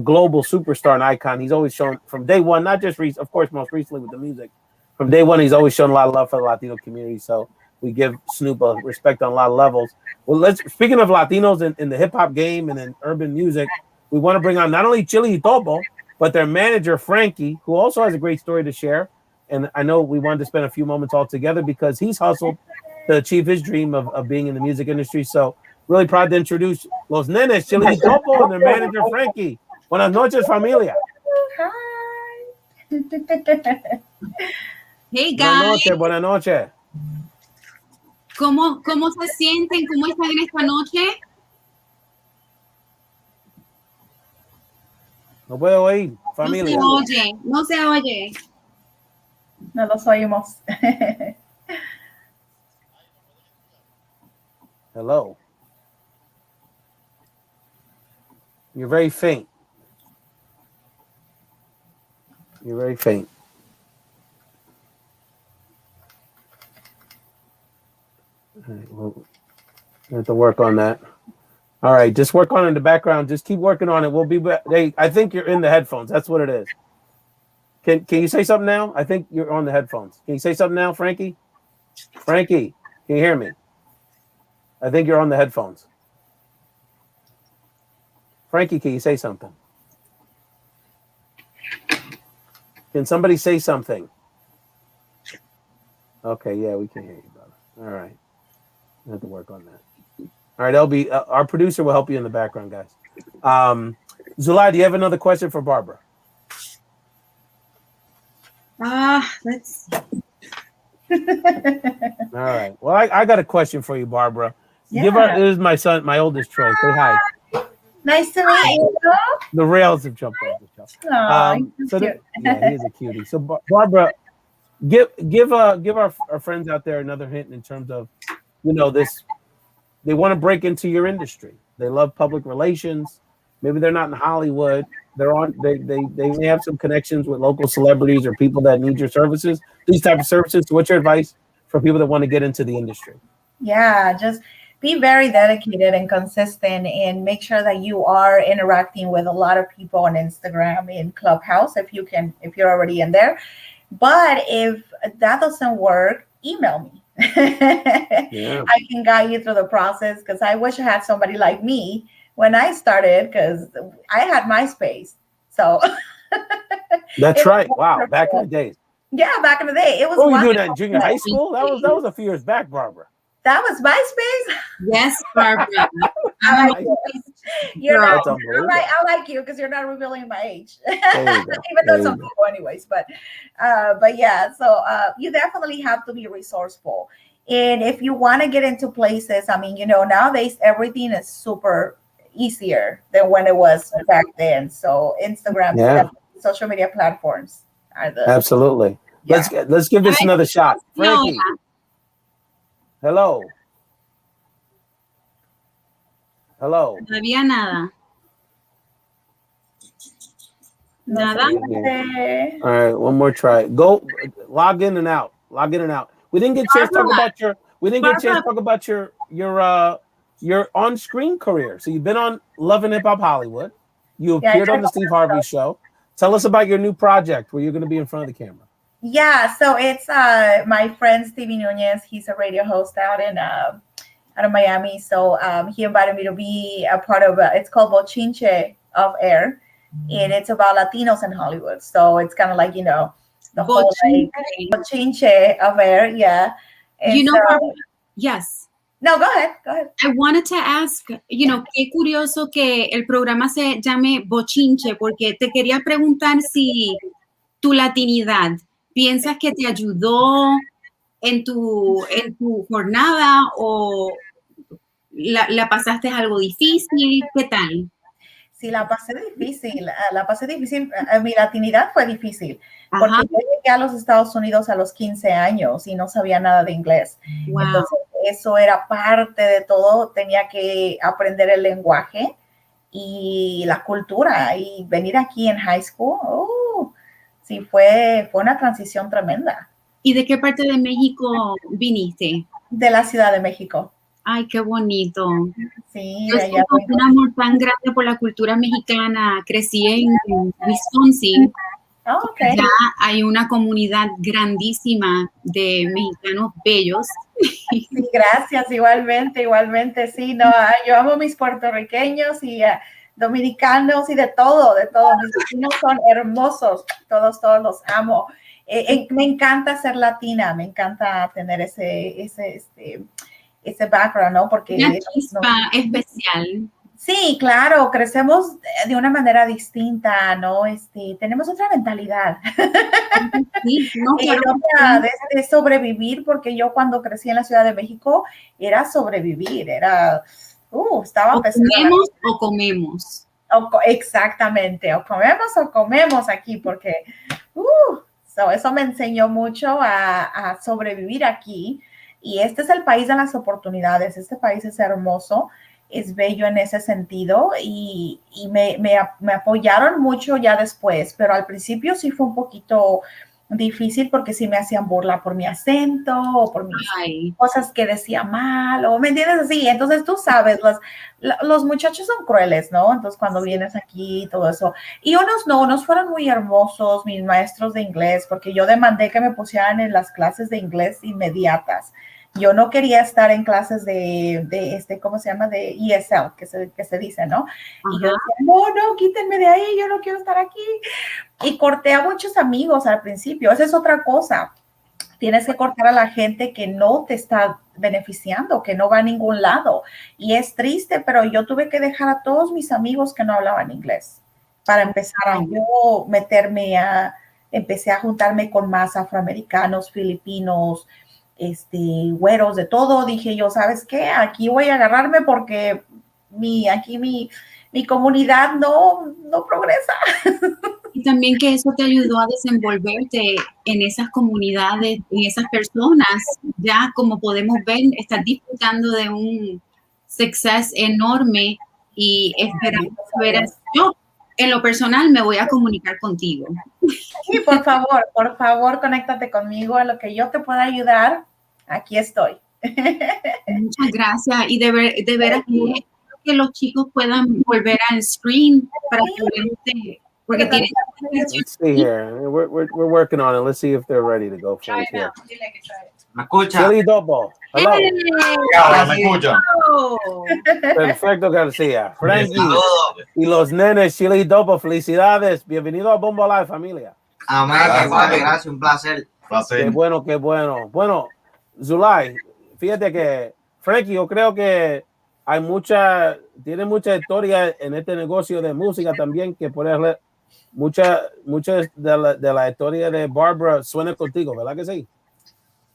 global superstar and icon, he's always shown from day one, not just of course, most recently with the music. From day one, he's always shown a lot of love for the Latino community. So we give Snoop a respect on a lot of levels. Well, speaking of Latinos in the hip hop game and in urban music, we want to bring on not only Chily y Topo, but their manager, Frankie, who also has a great story to share. And I know we wanted to spend a few moments all together because he's hustled to achieve his dream of being in the music industry. So really proud to introduce Los Nenes, Chily y Topo, and their manager, Frankie. Buenas noches, familia. Hi. Hey, guys. Buenas noches. ¿Cómo se sienten? ¿Cómo están en esta noche? No puedo oír, familia. No se oye. No los oímos. Hello. You're very faint. You're very faint. All right, well, we have to work on that. All right, just work on it in the background. Just keep working on it. We'll be back. I think you're in the headphones. That's what it is. Can you say something now? I think you're on the headphones. Can you say something now, Frankie? Frankie, can you hear me? I think you're on the headphones. Frankie, can you say something? Can somebody say something? Okay, yeah, we can hear you, brother. All right. We have to work on that. All right, LB, our producer will help you in the background, guys. Sulaih, do you have another question for Barbara? Let's see. All right. Well, I got a question for you, Barbara. Yeah. This is my son, my oldest Troy. Say hi. Nice to meet you. The rails have jumped off the show. Yeah, he is a cutie. So, Barbara, give our friends out there another hint in terms of, this. They want to break into your industry. They love public relations. Maybe they're not in Hollywood. They may have some connections with local celebrities or people that need your services. These type of services. So what's your advice for people that want to get into the industry? Yeah, just be very dedicated and consistent, and make sure that you are interacting with a lot of people on Instagram and Clubhouse if you're already in there. But if that doesn't work, email me. Yeah. I can guide you through the process, because I wish I had somebody like me when I started, because I had MySpace. So that's right. Wow, back in the days. Yeah, back in the day. It was. Oh, you doing that in junior high school? That was a few years back, Barbara. That was MySpace? Yes, Barbara. I like you because you're not revealing my age. Even though some people anyways. But yeah, so you definitely have to be resourceful. And if you want to get into places, nowadays everything is super easier than when it was back then. So Instagram, social media platforms are the absolutely. Yeah. Let's give this another shot. Frankie. Hello. Todavía nada. Nada. All right, one more try. Go log in and out. We didn't get a chance to talk about your on-screen career. So you've been on Love and Hip Hop Hollywood. You appeared on the Steve Harvey Show. Tell us about your new project where you're going to be in front of the camera. Yeah, so it's my friend Stevie Nunez. He's a radio host out of Miami. So he invited me to be a part of it's called Bochinche of Air, and it's about Latinos in Hollywood. So it's kind of like the whole Bochinche of Air, yeah. And yes. No, go ahead. I wanted to ask, qué curioso que el programa se llame Bochinche, porque te quería preguntar si tu latinidad ¿piensas que te ayudó en tu jornada o la pasaste algo difícil? ¿Qué tal? Sí, la pasé difícil. Mi latinidad fue difícil. Ajá. Porque yo llegué a los Estados Unidos a los 15 años y no sabía nada de inglés. Wow. Entonces, eso era parte de todo. Tenía que aprender el lenguaje y la cultura. Y venir aquí en high school, sí, fue una transición tremenda. ¿Y de qué parte de México viniste? De la Ciudad de México. Ay, qué bonito. Sí, yo siento un amor tan grande por la cultura mexicana. Crecí en Wisconsin. Oh, okay. Ya hay una comunidad grandísima de mexicanos bellos. Sí, gracias, igualmente, sí, no, yo amo mis puertorriqueños y dominicanos y de todo, mis vecinos son hermosos, todos los amo. Me encanta ser latina, me encanta tener ese background, ¿no? Porque una chispa especial. Sí, claro, crecemos de una manera distinta, ¿no? Tenemos otra mentalidad. Sí, no, de sobrevivir, porque yo cuando crecí en la Ciudad de México era sobrevivir, estaba empezando. ¿Comemos o comemos? Exactamente, o comemos aquí, porque eso me enseñó mucho a sobrevivir aquí. Y este es el país de las oportunidades, este país es hermoso. Es bello en ese sentido y me apoyaron mucho ya después, pero al principio sí fue un poquito difícil porque sí me hacían burla por mi acento o por mis cosas que decía mal, o me entiendes así. Entonces tú sabes, los muchachos son crueles, ¿no? Entonces cuando vienes aquí, todo eso. Y unos fueron muy hermosos, mis maestros de inglés, porque yo demandé que me pusieran en las clases de inglés inmediatas. Yo no quería estar en clases de ¿cómo se llama? De ESL, que se dice, ¿no? Y yo decía, no, quítenme de ahí, yo no quiero estar aquí. Y corté a muchos amigos al principio. Esa es otra cosa. Tienes que cortar a la gente que no te está beneficiando, que no va a ningún lado. Y es triste, pero yo tuve que dejar a todos mis amigos que no hablaban inglés para empezar a yo empecé a juntarme con más afroamericanos, filipinos, güeros, de todo. Dije yo, ¿sabes qué? Aquí voy a agarrarme porque mi comunidad no progresa. Y también que eso te ayudó a desenvolverte en esas comunidades, en esas personas. Ya como podemos ver, estás disfrutando de un success enorme y esperamos ver. Yo, en lo personal, me voy a comunicar contigo. Sí, por favor, conéctate conmigo. En lo que yo te pueda ayudar, aquí estoy. Muchas gracias. Y de veras que los chicos puedan volver al screen para que porque tienen. Let's see here. We're working on it. Let's see if they're ready to go for it here. ¿Me escucha? Chily y Topo. Hello. ¿Me escucha? Perfecto, García. Frankie y los nenes Chily y Topo. Felicidades. Bienvenido a Bomba Live, familia. Amén. Gracias, un placer. Qué bueno. Bueno, Sulaih, fíjate que Frankie, yo creo que tiene mucha historia en este negocio de música también, que por ejemplo, mucha de la historia de Barbara suena contigo, ¿verdad que sí?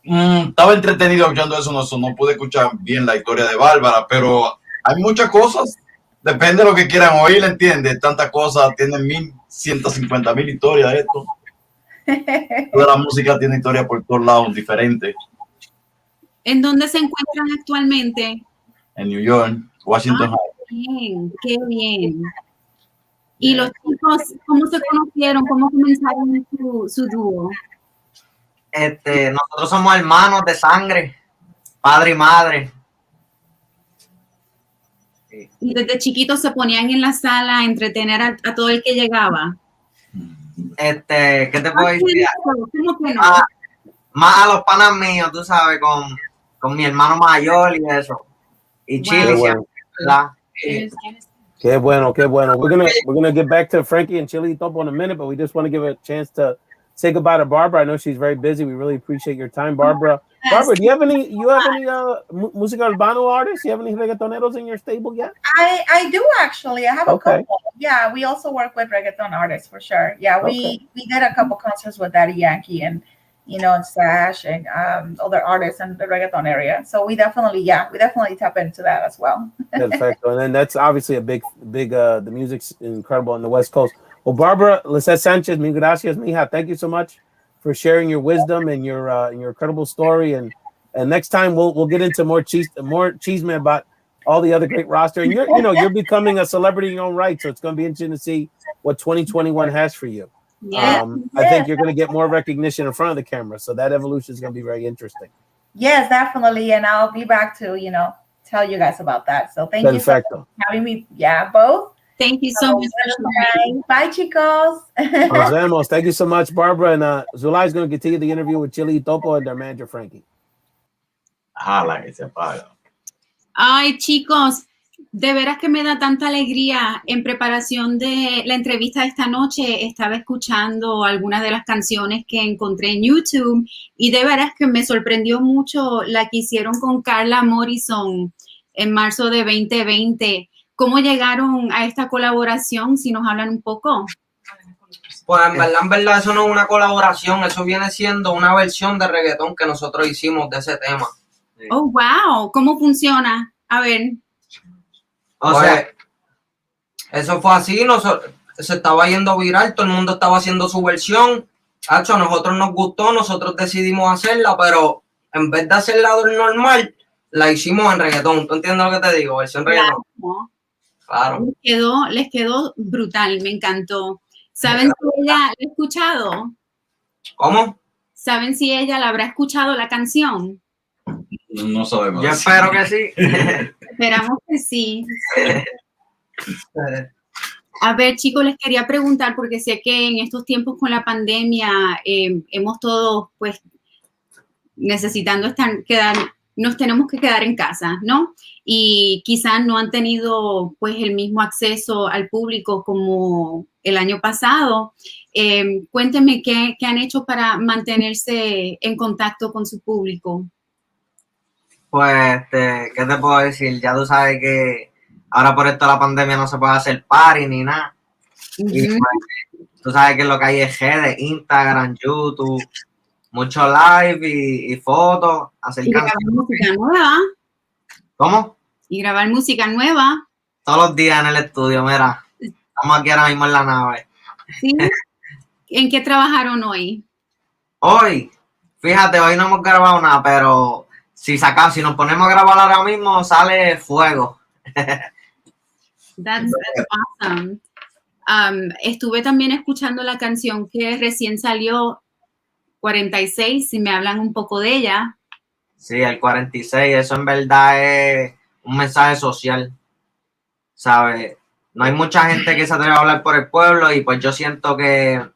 Estaba entretenido escuchando eso, no pude escuchar bien la historia de Bárbara, pero hay muchas cosas, depende de lo que quieran oír, ¿entiendes? Tantas cosas, tienen 150,000 historias de esto. Toda la música tiene historia por todos lados diferentes. ¿En dónde se encuentran actualmente? En New York, Washington. Bien, qué bien. ¿Y los chicos, cómo se conocieron? ¿Cómo comenzaron su dúo? Nosotros somos hermanos de sangre, padre y madre. Sí. Y desde chiquitos se ponían en la sala a entretener a todo el que llegaba. ¿Qué te puedo decir? ¿Cómo que no? Más a los panas míos, tú sabes, con mi hermano mayor y eso. Y Chily, ¿verdad? Qué bueno. We're gonna get back to Frankie and Chily y Topo in a minute, but we just want to give a chance to say goodbye to Barbara. I know she's very busy. We really appreciate your time, Barbara. Barbara, do you have any música urbano artists? You have any reggaetoneros in your stable yet? I do actually. I have a couple. Yeah, we also work with reggaeton artists for sure. Yeah, we did a couple concerts with Daddy Yankee and and Sash and other artists in the reggaeton area. So we definitely tap into that as well. Perfecto. And then that's obviously a big the music's incredible on the West Coast. Well, Barbara Lizzet Sanchez, mil gracias, mija. Thank you so much for sharing your wisdom and your incredible story. And next time we'll get into more chisme about all the other great roster. And you're becoming a celebrity in your own right. So it's going to be interesting to see what 2021 has for you. I think you're going to get more recognition in front of the camera. So that evolution is going to be very interesting. Yes, definitely. And I'll be back to, tell you guys about that. So thank you so much for having me. Yeah, both. Thank you so much. Bye, chicos. Nos vemos. Thank you so much, Barbara. And Sulaih is going to continue the interview with Chily y Topo and their manager, Frankie. Jala que se paga. Ay, chicos, de veras que me da tanta alegría. En preparación de la entrevista de esta noche, estaba escuchando algunas de las canciones que encontré en YouTube y de veras que me sorprendió mucho la que hicieron con Carla Morrison en marzo de 2020. ¿Cómo llegaron a esta colaboración? Si nos hablan un poco. Pues en verdad, eso no es una colaboración, eso viene siendo una versión de reggaetón que nosotros hicimos de ese tema. Sí. Oh, wow. ¿Cómo funciona? A ver. O sea, eso fue así, se estaba yendo viral, todo el mundo estaba haciendo su versión. A nosotros nos gustó, nosotros decidimos hacerla, pero en vez de hacerla normal, la hicimos en reggaetón. ¿Tú entiendes lo que te digo? Versión reggaetón. Claro. Les quedó brutal, me encantó. ¿Saben si ella la ha escuchado? ¿Cómo? ¿Saben si ella la habrá escuchado la canción? No sabemos. Yo espero que sí. Esperamos que sí. A ver, chicos, les quería preguntar, porque sé que en estos tiempos con la pandemia hemos todos, pues, necesitando nos tenemos que quedar en casa, ¿no? Y quizás no han tenido, pues, el mismo acceso al público como el año pasado. Cuéntenme qué han hecho para mantenerse en contacto con su público. Pues, ¿qué te puedo decir? Ya tú sabes que ahora por esto de la pandemia no se puede hacer party ni nada. Y pues, tú sabes que lo que hay es redes, Instagram, YouTube, mucho live y fotos. Y grabar música nueva. ¿Cómo? Y grabar música nueva. Todos los días en el estudio, mira. Estamos aquí ahora mismo en la nave. ¿Sí? ¿En qué trabajaron hoy? Hoy, fíjate, hoy no hemos grabado nada, pero si nos ponemos a grabar ahora mismo, sale fuego. That's awesome. Estuve también escuchando la canción que recién salió, 46, si me hablan un poco de ella. Sí, el 46, eso en verdad es un mensaje social, ¿sabes? No hay mucha gente que se atreve a hablar por el pueblo y pues yo siento que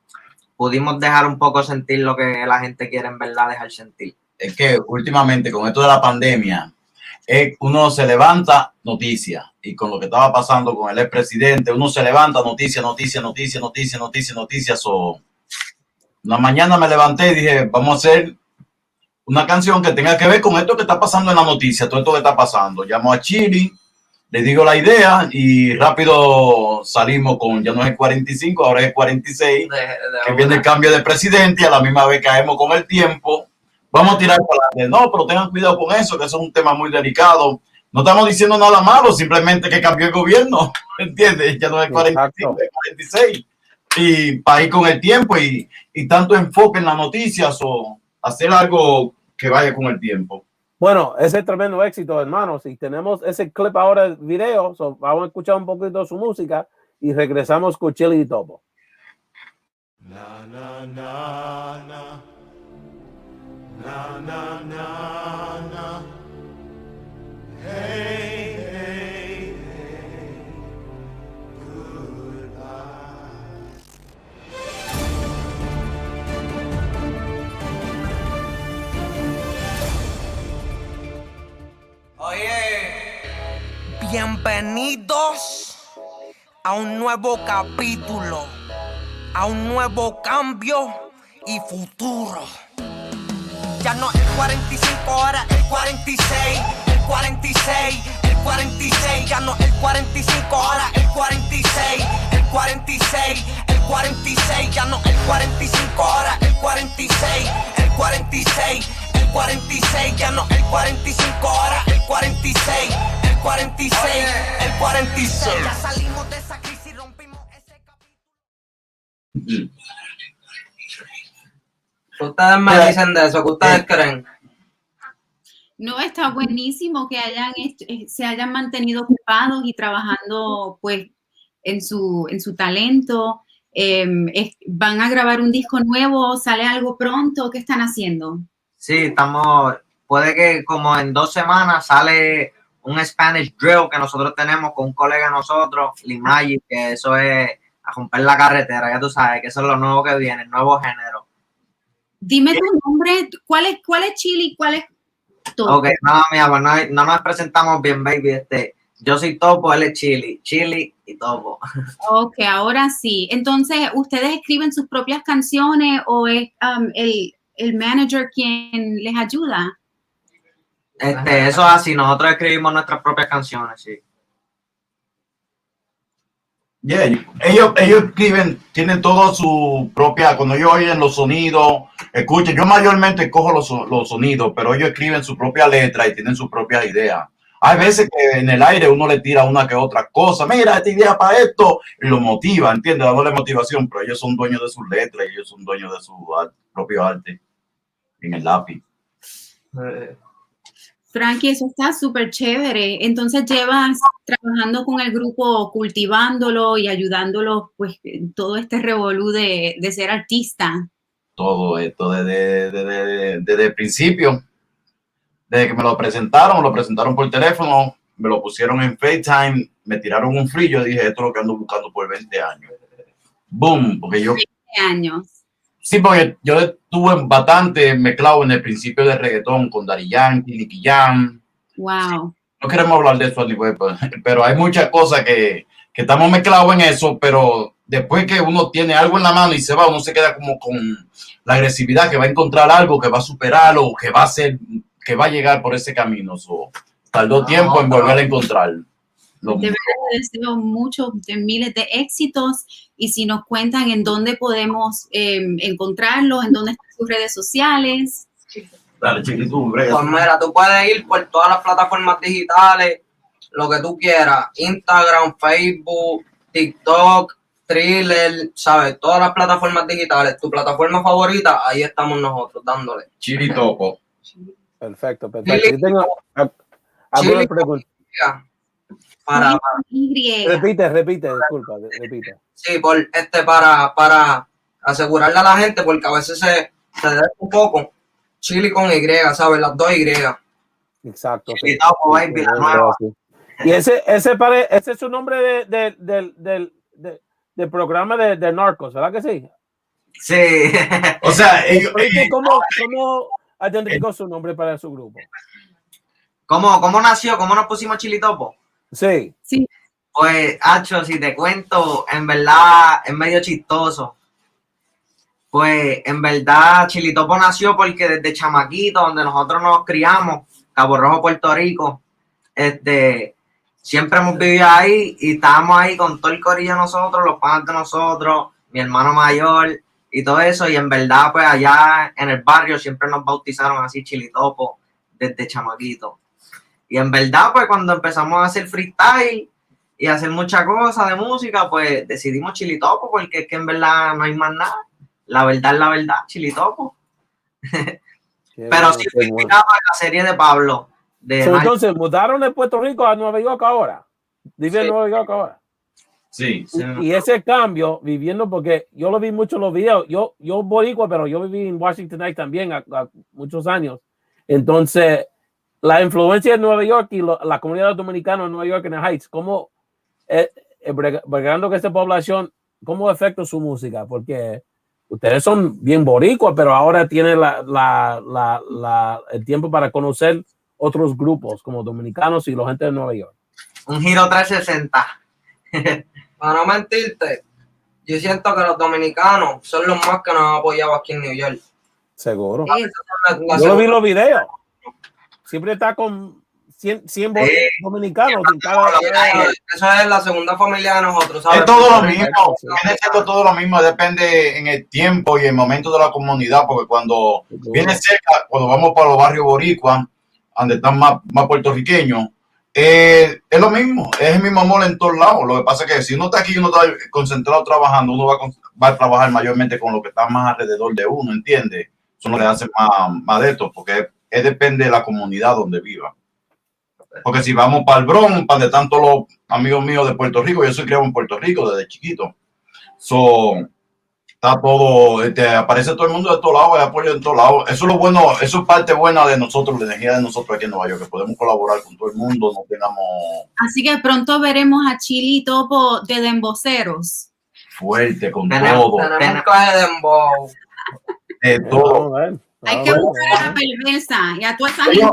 pudimos dejar un poco sentir lo que la gente quiere en verdad dejar sentir. Es que últimamente con esto de la pandemia, uno se levanta noticias y con lo que estaba pasando con el expresidente, uno se levanta noticias. Una mañana me levanté y dije, vamos a hacer una canción que tenga que ver con esto que está pasando en la noticia, todo esto que está pasando. Llamo a Chily, le digo la idea y rápido salimos con, ya no es el 45, ahora es el 46, que viene el cambio de presidente y a la misma vez caemos con el tiempo. Vamos a tirar para adelante. No, pero tengan cuidado con eso, que eso es un tema muy delicado. No estamos diciendo nada malo, simplemente que cambió el gobierno, ¿entiendes? Ya no es 45, es 46. Y para ir con el tiempo y tanto enfoque en las noticias o hacer algo que vaya con el tiempo. Bueno, ese es tremendo éxito, hermanos. Y tenemos ese clip ahora, el video. Vamos a escuchar un poquito de su música y regresamos con Chily y Topo. Na, na, na, na. Na, na, na, na. Hey, hey, hey. Goodbye. Oye, bienvenidos a un nuevo capítulo, a un nuevo cambio y futuro. Ya no el 45, ahora el 46, el 46, el 46. Ya no el 45, ahora el 46, el 46, el 46. Ya no el 45, ahora el 46, el 46, el 46. Ya no el 45, ahora el 46, el 46, el 46. Ya salimos de esa crisis y rompimos ese capítulo. Ustedes me dicen de eso, ¿qué ustedes creen? No, está buenísimo que se hayan mantenido ocupados y trabajando pues en su talento. ¿Van a grabar un disco nuevo? ¿Sale algo pronto? ¿Qué están haciendo? Sí, puede que como en 2 semanas sale un Spanish Drill que nosotros tenemos con un colega de nosotros, Limayi, que eso es a romper la carretera, ya tú sabes, que eso es lo nuevo que viene, el nuevo género. Dime tu nombre, ¿cuál es Chily? ¿Cuál es Topo? Ok, no, mira, pues no nos presentamos bien, baby. Yo soy Topo, él es Chily y Topo. Ok, ahora sí. Entonces, ¿ustedes escriben sus propias canciones o es el manager quien les ayuda? Eso es así, nosotros escribimos nuestras propias canciones, sí. Yeah, ellos escriben, tienen todo su propia, cuando ellos oyen los sonidos, escuchen, yo mayormente cojo los sonidos, pero ellos escriben su propia letra y tienen su propia idea. Hay veces que en el aire uno le tira una que otra cosa, mira, esta idea para esto, y lo motiva, ¿entiendes? Dándole motivación, pero ellos son dueños de sus letras y ellos son dueños de su propio arte en el lápiz. Frankie, eso está súper chévere. Entonces llevas trabajando con el grupo, cultivándolo y ayudándolo, pues, en todo este revolú de ser artista. Todo esto desde el principio, desde que me lo presentaron por teléfono, me lo pusieron en FaceTime, me tiraron un free, yo dije, esto es lo que ando buscando por 20 años. Boom, porque yo... 20 años. Sí, porque yo estuve bastante mezclado en el principio de reggaetón con Daddy Yankee, Nicky Jam. Wow. No queremos hablar de eso, pero hay muchas cosas que estamos mezclados en eso, pero después que uno tiene algo en la mano y se va, uno se queda como con la agresividad que va a encontrar algo, que va a superarlo, que va a llegar por ese camino. Tardó tiempo en volver a encontrar. De verdad, les deseo muchos miles de éxitos y si nos cuentan en dónde podemos encontrarlos, en dónde están sus redes sociales. Dale, chiquito, Pues mira, tú puedes ir por todas las plataformas digitales, lo que tú quieras, Instagram, Facebook, TikTok, Thriller, ¿sabes? Todas las plataformas digitales, tu plataforma favorita, ahí estamos nosotros dándole. Chily y Topo. Perfecto. Yo tengo alguna pregunta. Repite, disculpa, repite. Sí, para asegurarle a la gente, porque a veces se debe un poco. Chily con Y, ¿sabes? Las 2 Y. Exacto. Sí. Topo, baby, la nueva. Y ese es su nombre del programa de Narcos, ¿verdad que sí? Sí. O sea, ¿Cómo identificó su nombre para su grupo? ¿Cómo nació? ¿Cómo nos pusimos Chily y Topo? Sí. Pues, Hacho, si te cuento, en verdad es medio chistoso. Pues, en verdad, Chily y Topo nació porque desde chamaquito, donde nosotros nos criamos, Cabo Rojo, Puerto Rico, siempre hemos vivido ahí y estábamos ahí con todo el corillo de nosotros, los panas de nosotros, mi hermano mayor y todo eso. Y en verdad, pues allá en el barrio siempre nos bautizaron así Chily y Topo desde chamaquito. Y en verdad, pues cuando empezamos a hacer freestyle y a hacer muchas cosas de música, pues decidimos Chily y Topo, porque es que en verdad no hay más nada. La verdad es la verdad, Chily y Topo. Pero sí fui invitado a la serie de Pablo. Entonces, ¿mudaron de Puerto Rico a Nueva York ahora? ¿Vive en Nueva York ahora? Sí. Y ese cambio, viviendo, porque yo lo vi mucho en los videos, yo boricua, pero yo viví en Washington Heights también a muchos años. Entonces, la influencia de Nueva York y la comunidad dominicana en Nueva York en el Heights, ¿cómo, bregando con esta población, cómo afecta su música? Porque ustedes son bien boricuas, pero ahora tienen el tiempo para conocer otros grupos como dominicanos y la gente de Nueva York. Un giro 360. Para no mentirte, Yo siento que los dominicanos son los más que nos han apoyado aquí en New York. Seguro. Sí. Yo lo vi en los videos. Siempre está con 100 dominicanos. En cada... Eso es la segunda familia de nosotros, ¿sabes? Es todo lo mismo, viene siendo todo lo mismo, depende en el tiempo y el momento de la comunidad, porque cuando viene cerca, cuando vamos para los barrios boricuas, donde están más puertorriqueños, es lo mismo, es el mismo amor en todos lados. Lo que pasa es que si uno está aquí y uno está concentrado trabajando, uno va a trabajar mayormente con lo que está más alrededor de uno, ¿entiendes? Eso no le hace más de esto, porque depende de la comunidad donde viva. Porque si vamos para el Bronx, para donde están todos los amigos míos de Puerto Rico, yo soy criado en Puerto Rico desde chiquito. Está todo, aparece todo el mundo de todos lados, hay apoyo en todos lados. Eso es lo bueno, eso es parte buena de nosotros, la energía de nosotros aquí en Nueva York, que podemos colaborar con todo el mundo, no tengamos... Así que pronto veremos a Chily y Topo de demboceros. Fuerte con Tenemos todo. clase de dembow. De todo. Hay que buscar a la perversa y a toda esa gente.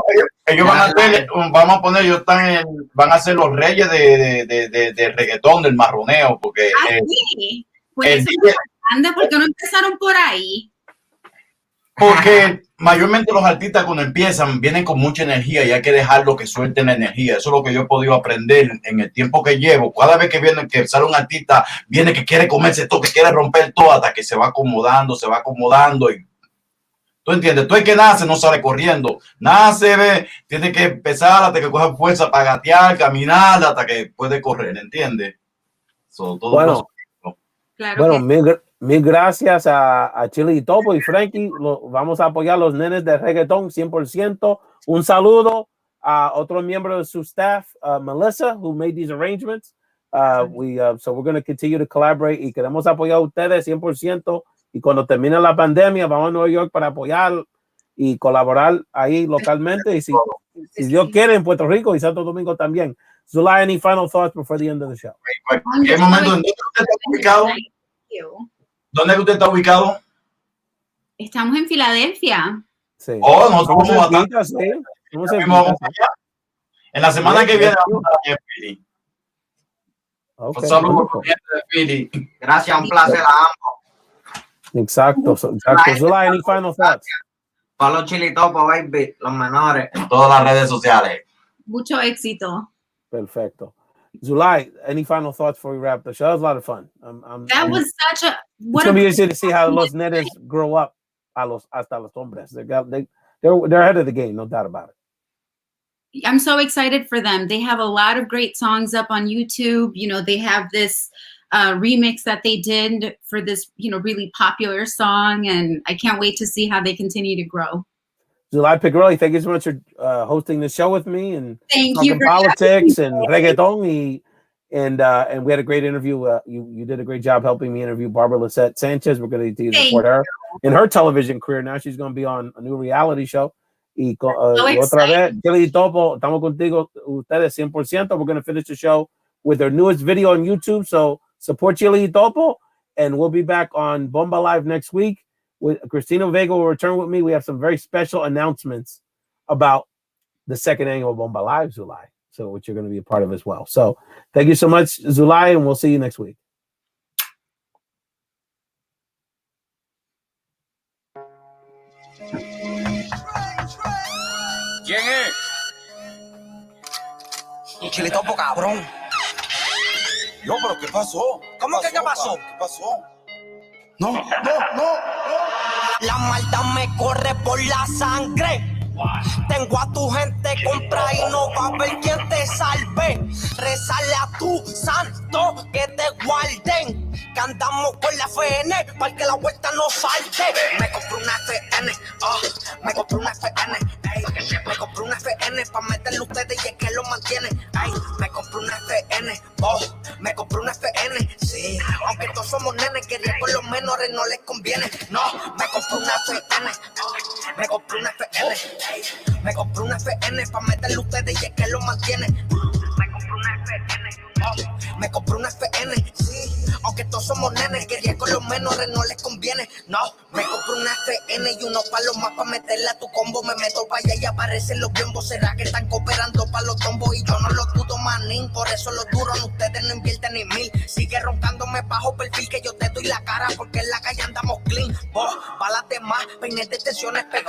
Ellos van a hacer, vamos a poner, ellos van a ser los reyes de reggaetón, del marroneo, porque sí. Pues eso es grande, ¿por qué no empezaron por ahí? Porque mayormente los artistas cuando empiezan vienen con mucha energía y hay que dejarlo que suelten la energía. Eso es lo que yo he podido aprender en el tiempo que llevo. Cada vez que sale un artista, viene que quiere comerse todo, que quiere romper todo, hasta que se va acomodando y ¿tú entiendes? Tú el que nace no sale corriendo. Nace, tiene que empezar hasta que coja fuerza para gatear, caminar, hasta que puede correr, ¿entiendes? Bueno, claro, mil gracias a Chily y Topo y Frankie. Vamos a apoyar a los nenes de reggaetón 100%. Un saludo a otro miembro de su staff, Melissa, who made these arrangements. So we're going to continue to collaborate y queremos apoyar a ustedes 100%. Y cuando termine la pandemia, vamos a Nueva York para apoyar y colaborar ahí localmente. Y si Dios quiere, en Puerto Rico y Santo Domingo también. Sulaih, any final thoughts before the end of the show? ¿Qué momento? ¿Dónde usted está ubicado? ¿Dónde usted está ubicado? Estamos en Filadelfia. Sí. Oh, nosotros vamos a en la semana que viene vamos a estar en Philly. Okay. Un saludo de Philly. Gracias, un placer a ambos. Exacto. Sulaih, any final thoughts? Para los Chily y Topo, baby, los menores. En todas las redes sociales. Mucho éxito. Perfecto. Sulaih, any final thoughts before we wrap the show? That was a lot of fun. Was such a... It's going to be interesting to see how los nenes grow up hasta los hombres. They're ahead of the game, no doubt about it. I'm so excited for them. They have a lot of great songs up on YouTube. You know, they have this remix that they did for this, really popular song. And I can't wait to see how they continue to grow. Sulaih Picorelli, thank you so much for hosting the show with me and thank you for politics and reggaeton. And we had a great interview. You did a great job helping me interview Barbara Lizzet Sanchez. We're going to support her in her television career. Now she's going to be on a new reality show. Y otra vez, Chily y Topo, estamos contigo, ustedes 100%. We're going to finish the show with their newest video on YouTube. So support Chily y Topo, and we'll be back on Bomba Live next week. With Christina Vega will return with me. We have some very special announcements about the second annual Bomba Live, Sulaih, so which you're going to be a part of as well. So thank you so much, Sulaih, and we'll see you next week. ¿Quién es? Chily y Topo, cabrón. No, pero ¿qué pasó? ¿Cómo que qué pasó? ¿Qué pasó? No. La maldad me corre por la sangre. Tengo a tu gente contra y no va a haber quien te salve. Rezale a tu santo que te guarden. Que andamos con la FN para que la vuelta no salte. Me compré una FN, me compré una FN, me compré una FN para meterle ustedes y es que lo mantiene. Me compré una FN, me compré una FN, sí. Aunque todos somos nenes, que con los menores no les conviene. No, me compré una FN, me compré una FN, me compré una FN para meterle ustedes y es que lo mantiene. Me compré una FN, me compré una FN, sí. Aunque todos somos nenes, que con los menores no les conviene. No, me compré una FN y unos palos más para meterle a tu combo. Me meto para allá y aparecen los biombos. ¿Será que están cooperando para los tombos? Y yo no los dudo, manín. Por eso los duros ustedes no invierten ni 1000. Sigue roncándome bajo perfil que yo te doy y la cara porque en la calle andamos clean. Vos, balas de más, peines de tensiones, pegado